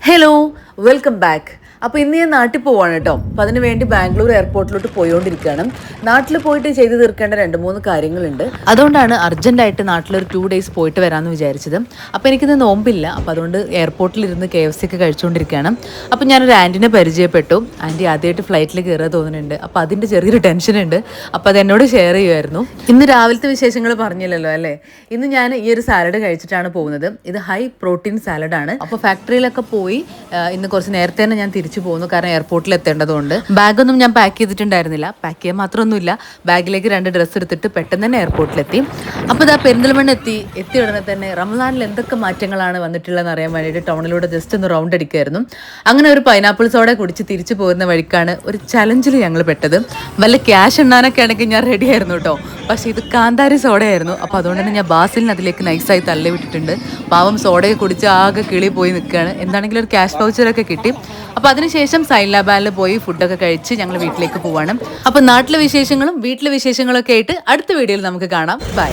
Hello, welcome back. അപ്പോൾ ഇന്ന് ഞാൻ നാട്ടിൽ പോവാണ് കേട്ടോ. അപ്പോൾ അതിന് വേണ്ടി ബാംഗ്ലൂർ എയർപോർട്ടിലോട്ട് പോയിക്കൊണ്ടിരിക്കുകയാണ്. നാട്ടിൽ പോയിട്ട് ചെയ്ത് തീർക്കേണ്ട 2-3 കാര്യങ്ങളുണ്ട്. അതുകൊണ്ടാണ് അർജൻറ്റായിട്ട് നാട്ടിലൊരു 2 ഡേയ്സ് പോയിട്ട് വരാമെന്ന് വിചാരിച്ചത്. അപ്പോൾ എനിക്കിന്ന് നോമ്പില്ല, അപ്പോൾ അതുകൊണ്ട് എയർപോർട്ടിലിരുന്ന് KFC ഒക്കെ കഴിച്ചുകൊണ്ടിരിക്കുകയാണ്. അപ്പോൾ ഞാനൊരു ആൻറ്റിനെ പരിചയപ്പെട്ടു. ആൻറ്റി ആദ്യമായിട്ട് ഫ്ലൈറ്റിൽ കയറുക തോന്നുന്നുണ്ട്. അപ്പോൾ അതിൻ്റെ ചെറിയൊരു ടെൻഷനുണ്ട്. അപ്പോൾ അത് എന്നോട് ഷെയർ ചെയ്യുമായിരുന്നു. ഇന്ന് രാവിലത്തെ വിശേഷങ്ങൾ പറഞ്ഞില്ലല്ലോ അല്ലേ. ഇന്ന് ഞാൻ ഈ ഒരു സാലഡ് കഴിച്ചിട്ടാണ് പോകുന്നത്. ഇത് ഹൈ പ്രോട്ടീൻ സാലഡാണ്. അപ്പോൾ ഫാക്ടറിയിലൊക്കെ പോയി ഇന്ന് കുറച്ച് നേരത്തെ തന്നെ ഞാൻ തിരിച്ചു പോകുന്നു, കാരണം എയർപോർട്ടിൽ എത്തേണ്ടതുകൊണ്ട്. ബാഗൊന്നും ഞാൻ പാക്ക് ചെയ്തിട്ടുണ്ടായിരുന്നില്ല. പാക്ക് ചെയ്യാൻ മാത്രമൊന്നുമില്ല, ബാഗിലേക്ക് 2 ഡ്രസ്സ് എടുത്തിട്ട് പെട്ടെന്ന് തന്നെ എയർപോർട്ടിലെത്തി. അപ്പോൾ ഇതാ പെരിന്തൽമണ്ണ എത്തിയ ഉടനെ തന്നെ റമദാനിൽ എന്തൊക്കെ മാറ്റങ്ങളാണ് വന്നിട്ടുള്ളതെന്ന് അറിയാൻ വേണ്ടിയിട്ട് ടൗണിലൂടെ ജസ്റ്റ് ഒന്ന് റൗണ്ട് അടിക്കുമായിരുന്നു. അങ്ങനെ ഒരു പൈനാപ്പിൾ സോഡ കുടിച്ച് തിരിച്ചു പോകുന്ന വഴിക്കാണ് ഒരു ചലഞ്ചിൽ ഞങ്ങൾ പെട്ടത്. വല്ല ക്യാഷ് എണ്ണാനൊക്കെ ആണെങ്കിൽ ഞാൻ റെഡി ആയിരുന്നു കേട്ടോ. പക്ഷേ ഇത് കാന്താരി സോഡയായിരുന്നു. അപ്പോൾ അതുകൊണ്ട് തന്നെ ഞാൻ ബാസിലിന് അതിലേക്ക് നൈസായി തള്ളി വിട്ടിട്ടുണ്ട്. പാവം സോഡയൊക്കെ കുടിച്ച് ആകെ കിളി പോയി നിൽക്കുകയാണ്. എന്താണെങ്കിലും ഒരു ക്യാഷ് വൗച്ചറൊക്കെ കിട്ടി. അപ്പോൾ അതിനുശേഷം സൈല ബാലിൽ പോയി ഫുഡൊക്കെ കഴിച്ച് ഞങ്ങൾ വീട്ടിലേക്ക് പോവാണ്. അപ്പോൾ നാട്ടിലെ വിശേഷങ്ങളും വീട്ടിലെ വിശേഷങ്ങളൊക്കെ ആയിട്ട് അടുത്ത വീഡിയോയിൽ നമുക്ക് കാണാം. ബൈ.